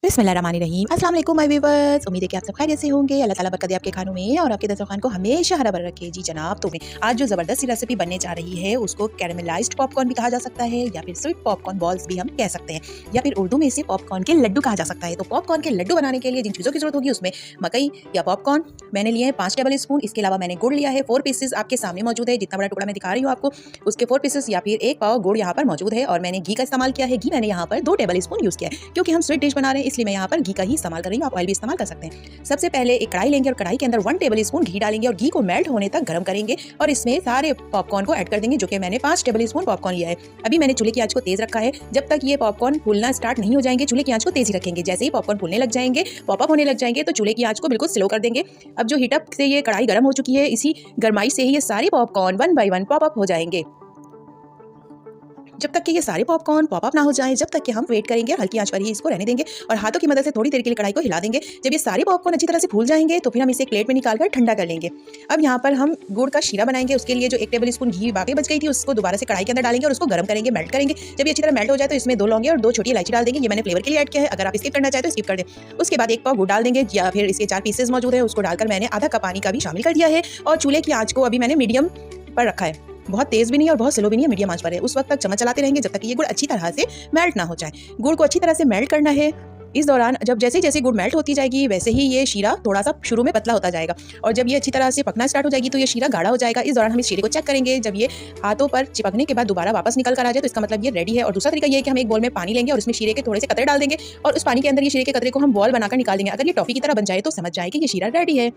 बिस्मिल्लाहिर्रहमानिर्रहीम। अस्सलाम वालेकुम माय व्यूअर्स, उम्मीद है कि आप सब खैरियत से होंगे। अल्लाह ताला बरकत दे आपके खानों में और आपके दस्तरखान को हमेशा हरा भरा रखे। जी जनाब, तो आज जो ज़बरदस्त सी रेसिपी बनने जा रही है उसको कैरेमलाइज्ड पॉपकॉर्न भी कहा जा सकता है या फिर स्वीट पॉपकॉर्न बॉल्स भी हम कह सकते हैं या फिर उर्दू में इसे पॉपकॉर्न के लड्डू कहा जा सकता है। तो पॉपकॉर्न के लड्डू बनाने के लिए जिन चीज़ों की जरूरत होगी उसमें मकई या पॉपकॉर्न मैंने लिए हैं 5 टेबल स्पून। इसके अलावा मैंने गुड़ लिया है 4 पीसेस, आपके सामने मौजूद है। जितना बड़ा टुकड़ा मैं दिखा रही हूँ आपको उसके 4 पीसेस या फिर 1 पाव गुड़ यहाँ पर मौजूद है। और मैंने घी का इस्तेमाल किया है। घी मैंने यहाँ पर 2 टेबल स्पून यूज़ किया है क्योंकि हम स्वीट डिश बना रहे हैं, इसलिए मैं यहाँ पर घी का ही इस्तेमाल कर रही हूँ। आप ऑयल भी इस्तेमाल कर सकते हैं। सबसे पहले एक कढ़ाई लेंगे और कढ़ाई के अंदर 1 टेबल स्पून घी डालेंगे और घी को मेल्ट होने तक गर्म करेंगे और इसमें सारे पॉपकॉर्न को ऐड कर देंगे, जो कि मैंने 5 टेबल स्पून पॉपकॉर्न लिया है। अभी मैंने चूल्हे की आंच को तेज रखा है। जब तक ये पॉपकॉर्न फूलना स्टार्ट नहीं हो जाएंगे चूल्हे की आंच को तेज ही रखेंगे। जैसे ही पॉपकॉर्न फूलने लग जाएंगे, पॉपअप होने लग जाएंगे, तो चूल्हे की आंच को बिल्कुल स्लो कर देंगे। अब जो हीटअप से ये कढ़ाई गर्म हो चुकी है, इसी गरमाई से ही ये सारे पॉपकॉर्न 1 बाय 1 पॉपअप हो जाएंगे। जब तक कि ये सारे पॉपकॉर्न पॉपअप ना हो जाएं, जब तक कि हम वेट करेंगे और हल्की आंच पर ही इसको रहने देंगे और हाथों की मदद से थोड़ी देर के लिए कढ़ाई को हिला देंगे। जब ये सारे पॉपकॉर्न अच्छी तरह से फूल जाएंगे तो फिर हम इसे एक प्लेट में निकाल कर ठंडा कर लेंगे। अब यहाँ पर हम गुड़ का शीरा बनाएंगे। उसके लिए जो 1 टेबल स्पून घी बाकी बच गई थी उसको दोबारा से कढ़ाई के अंदर डालेंगे और उसको गर्म करेंगे, मेल्ट करेंगे। जब ये अच्छी तरह मेल्ट हो जाए तो इसमें 2 लौंगे और 2 छोटी इलायची डाल देंगे। ये मैंने फ्लेवर के लिए ऐड किया है, अगर आप स्किप करना चाहे तो स्किप कर दें। उसके बाद 1 पाव गुड़ डाल देंगे या फिर इसके 4 पीसेस मौजूद है उसको डालकर मैंने आधा कप पानी का भी शामिल कर दिया है। और चूल्हे की आंच को अभी मैंने मीडियम पर रखा है, बहुत तेज भी नहीं और बहुत स्लो भी नहीं है, मीडियम आंच पर है। उस वक्त तक चम्मच चलाते रहेंगे जब तक कि ये गुड़ अच्छी तरह से मेल्ट ना हो जाए। गुड़ को अच्छी तरह से मेल्ट करना है। इस दौरान जब जैसे जैसे गुड़ मेल्ट होती जाएगी वैसे ही ये शीरा थोड़ा सा शुरू में पतला होता जाएगा और जब ये अच्छी तरह से पकना स्टार्ट हो जाएगी तो ये शीरा गाढ़ा हो जाएगा। इस दौरान हम इस शीरे को चेक करेंगे। जब ये हाथों पर चिपकने के बाद दोबारा वापस निकल कर आ जाए तो इसका मतलब ये रेडी है। और दूसरा तरीका ये है कि हम एक बोल में पानी लेंगे और इसमें शीरे के थोड़े से कतरे डाल देंगे और उस पानी के अंदर ये शीरे के कतरे को हम बॉल बनाकर निकाल देंगे। अगर ये टॉफी की तरह बन जाए तो समझ जाए कि ये शीरा रेडी है।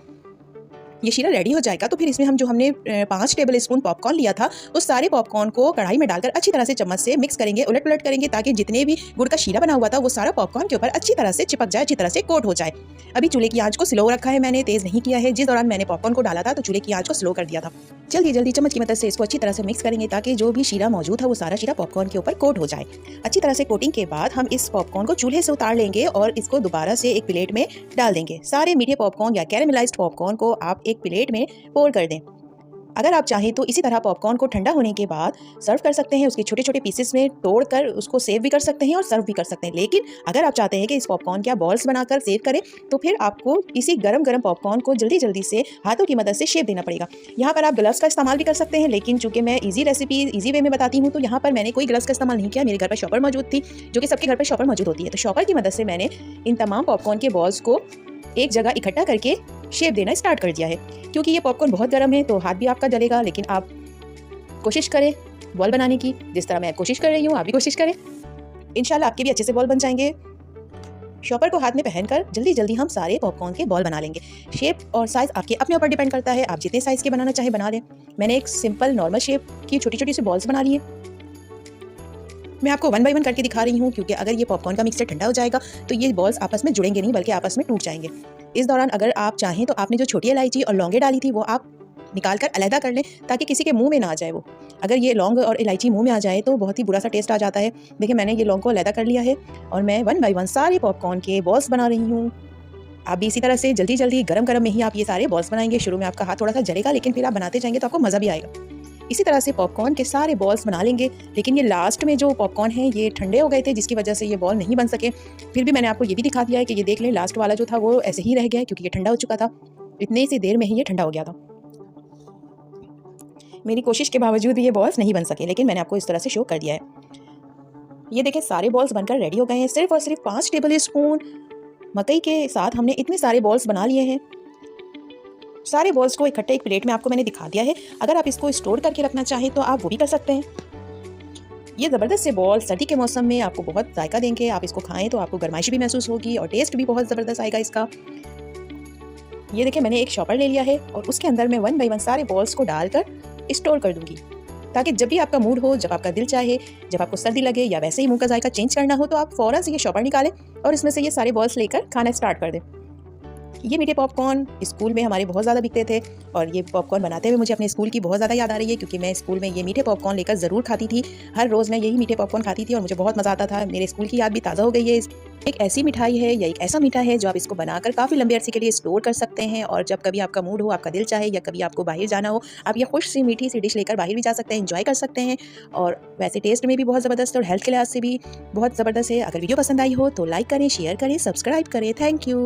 ये शीरा रेडी हो जाएगा तो फिर इसमें हम जो हमने 5 टेबल स्पून पॉपकॉर्न लिया था उस सारे पॉपकॉर्न को कढ़ाई में डालकर अच्छी तरह से चम्मच से मिक्स करेंगे, उलट पुलट करेंगे ताकि जितने भी गुड़ का शीरा बना हुआ था वो सारा पॉपकॉर्न के ऊपर अच्छी तरह से चिपक जाए, अच्छी तरह से कोट हो जाए। अभी चूल्हे की आंच को स्लो रखा है, मैंने तेज नहीं किया है। जिस दौरान मैंने पॉपकॉर्न को डाला था तो चूल्हे की आंच को स्लो कर दिया था। जल्दी जल्दी चम्मच की मदद से इसको अच्छी तरह से मिक्स करेंगे ताकि जो भी शीरा मौजूद है वो सारा शीरा पॉपकॉर्न के ऊपर कोट हो जाए। अच्छी तरह से कोटिंग के बाद हम इस पॉपकॉर्न को चूल्हे से उतार लेंगे और इसको दोबारा से एक प्लेट में डाल देंगे। सारे मीठे पॉपकॉर्न या कैरेमलाइज्ड पॉपकॉर्न को आप एक प्लेट में पोर कर दें। अगर आप चाहें तो इसी तरह पॉपकॉर्न को ठंडा होने के बाद सर्व कर सकते हैं। उसके छोटे छोटे पीसेस में तोड़कर उसको सेव भी कर सकते हैं और सर्व भी कर सकते हैं। लेकिन अगर आप चाहते हैं कि इस पॉपकॉर्न क्या बॉल्स बनाकर सेव करें तो फिर आपको इसी गरम गरम पॉपकॉर्न को जल्दी जल्दी से हाथों की मदद से शेप देना पड़ेगा। यहाँ पर आप ग्लव्स का इस्तेमाल भी कर सकते हैं, लेकिन चूंकि मैं ईजी रेसिपी ईजी वे में बताती हूँ तो यहाँ पर मैंने कोई ग्लव्स का इस्तेमाल नहीं किया। मेरे घर पर शॉपर मौजूद थी, जो कि सबके घर पर शॉपर मौजूद होती है। तो शॉपर की मदद से मैंने इन तमाम पॉपकॉर्न के बॉल्स को एक जगह इकट्ठा करके शेप देना स्टार्ट कर दिया है। क्योंकि ये पॉपकॉर्न बहुत गर्म है तो हाथ भी आपका जलेगा, लेकिन आप कोशिश करें बॉल बनाने की, जिस तरह मैं कोशिश कर रही हूँ आप भी कोशिश करें। इंशाल्लाह आपके भी अच्छे से बॉल बन जाएंगे। शॉपर को हाथ में पहनकर जल्दी जल्दी हम सारे पॉपकॉर्न के बॉल बना लेंगे। शेप और साइज़ आपके अपने ऊपर डिपेंड करता है, आप जितने साइज़ के बनाना चाहे बना लें। मैंने एक सिंपल नॉर्मल शेप की छोटी छोटी सी बॉल्स बना ली है। मैं आपको 1 बाय 1 करके दिखा रही हूँ क्योंकि अगर ये पॉपकॉर्न का मिक्सचर ठंडा हो जाएगा तो ये बॉल्स आपस में जुड़ेंगे नहीं बल्कि आपस में टूट जाएंगे। इस दौरान अगर आप चाहें तो आपने जो छोटी इलायची और लौंगे डाली थी वो आप निकाल कर अलहदा कर लें ताकि किसी के मुंह में ना आ जाए वो। अगर ये लौंग और इलायची मुंह में आ जाए तो बहुत ही बुरा सा टेस्ट आ जाता है। देखिए मैंने ये लौंग को अलहदा कर लिया है और मैं 1 बाय 1 सारे पॉपकॉर्न के बॉल्स बना रही हूँ। आप भी इसी तरह से जल्दी जल्दी गरम गरम में ही आप ये सारे बॉल्स बनाएंगे। शुरू में आपका हाथ थोड़ा सा जलेगा, लेकिन फिर आप बनाते जाएंगे तो आपको मज़ा भी आएगा। इसी तरह से पॉपकॉर्न के सारे बॉल्स बना लेंगे। लेकिन ये लास्ट में जो पॉपकॉर्न हैं ये ठंडे हो गए थे जिसकी वजह से ये बॉल नहीं बन सके। फिर भी मैंने आपको ये भी दिखा दिया है कि ये देख लें लास्ट वाला जो था वो ऐसे ही रह गया है क्योंकि ये ठंडा हो चुका था। इतने सी देर में ही ये ठंडा हो गया था। मेरी कोशिश के बावजूद भी ये बॉल्स नहीं बन सके, लेकिन मैंने आपको इस तरह से शो कर दिया है। ये देखें सारे बॉल्स बनकर रेडी हो गए हैं। सिर्फ और सिर्फ 5 टेबल स्पून मकई के साथ हमने इतने सारे बॉल्स बना लिए हैं। सारे बॉल्स को इकट्ठे एक प्लेट में आपको मैंने दिखा दिया है। अगर आप इसको स्टोर करके रखना चाहें तो आप वो भी कर सकते हैं। ये ज़बरदस्त से बॉल सर्दी के मौसम में आपको बहुत जायका देंगे। आप इसको खाएं तो आपको गर्माइश भी महसूस होगी और टेस्ट भी बहुत ज़बरदस्त आएगा इसका। ये देखिए मैंने एक शॉपर ले लिया है और उसके अंदर मैं 1 बाय 1 सारे बॉल्स को डालकर स्टोर कर दूंगी ताकि जब भी आपका मूड हो, जब आपका दिल चाहे, जब आपको सर्दी लगे या वैसे ही मुंह का जायका चेंज करना हो तो आप फ़ौरन से ये शॉपर निकालें और इसमें से ये सारे बॉल्स लेकर खाना स्टार्ट कर दें। ये मीठे पॉपकॉर्न स्कूल में हमारे बहुत ज़्यादा बिकते थे और ये पॉपकॉर्न बनाते हुए मुझे अपने स्कूल की बहुत ज़्यादा याद आ रही है, क्योंकि मैं स्कूल में ये मीठे पॉपकॉर्न लेकर ज़रूर खाती थी। हर रोज़ मैं यही मीठे पॉपकॉर्न खाती थी और मुझे बहुत मज़ा आता था। मेरे स्कूल की याद भी ताज़ा हो गई है। एक ऐसी मिठाई है या एक ऐसा मीठा है जो आप इसको बनाकर काफ़ी लंबे अरसे के लिए स्टोर कर सकते हैं, और जब कभी आपका मूड हो, आपका दिल चाहे या कभी आपको बाहर जाना हो, आप ये खुश सी मीठी सी डिश लेकर बाहर भी जा सकते हैं, एंजॉय कर सकते हैं। और वैसे टेस्ट में भी बहुत ज़बरदस्त और हेल्थ के लिहाज से भी बहुत ज़बरदस्त है। अगर वीडियो पसंद आई हो तो लाइक करें, शेयर करें, सब्सक्राइब करें। Thank you.